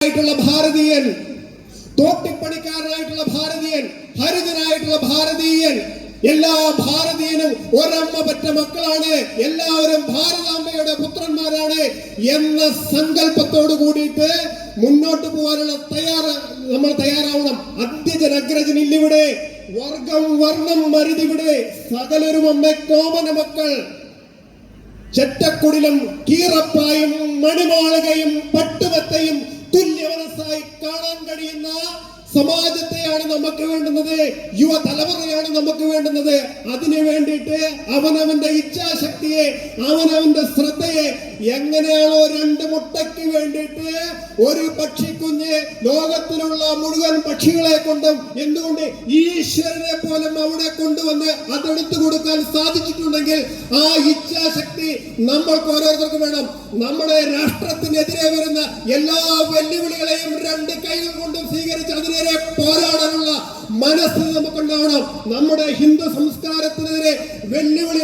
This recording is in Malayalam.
ഭാരതീയൻ, തോട്ടിപ്പണിക്കാരനായിട്ടുള്ള ഭാരതീയൻ, ഹരിതനായിട്ടുള്ള ഭാരതീയൻ, എല്ലാ ഭാരതീയനും ഒരമ്മ പറ്റ മക്കളാണ്, എല്ലാവരും ഭാരതാംബയുടെ പുത്രന്മാരാണ് എന്ന സങ്കല്പത്തോട് കൂടിയിട്ട് മുന്നോട്ട് പോകാനുള്ള നമ്മൾ തയ്യാറാവണം. അദ്യജൻ അഗ്രജനില്ലിവിടെ, വർഗം വർണ്ണം മരുതിവിടെ, സകലരും അമ്മക്കോമന മക്കൾ. ചെറ്റക്കുടിലും കീറപ്പായും മണിമാളികയും പട്ടുമെത്തയും തുല്യമനസ്സായി കാണാൻ കഴിയുന്ന സമാജത്തെയാണ് നമുക്ക് വേണ്ടുന്നത്, യുവതലമുറയാണ് നമുക്ക് വേണ്ടുന്നത്. അതിനു വേണ്ടിയിട്ട് അവനവന്റെ ഇച്ഛാശക്തിയെ, അവനവന്റെ ശ്രദ്ധയെ, എങ്ങനെയാണോ രണ്ട് മുട്ടയ്ക്ക് വേണ്ടിയിട്ട് ഒരു പക്ഷിക്കുഞ്ഞ് ലോകത്തിലുള്ള മുഴുവൻ പക്ഷികളെ കൊണ്ടും എന്തുകൊണ്ട് ഈശ്വരനെ പോലും അവിടെ കൊണ്ടുവന്ന് അതെടുത്തു കൊടുക്കാൻ സാധിച്ചിട്ടുണ്ടെങ്കിൽ ആ ഇച്ഛാശക്തി നമ്മൾക്ക് ഓരോരുത്തർക്കും വേണം. നമ്മുടെ രാഷ്ട്രത്തിനെതിരെ വരുന്ന എല്ലാ വെല്ലുവിളികളെയും രണ്ട് കൈകൾ കൊണ്ടും സ്വീകരിച്ച് അതിനെതിരെ പോരാടാനുള്ള മനസ്സ് നമുക്കുണ്ടാവണം. നമ്മുടെ ഹിന്ദു സംസ്കാരത്തിനെതിരെ വെല്ലുവിളി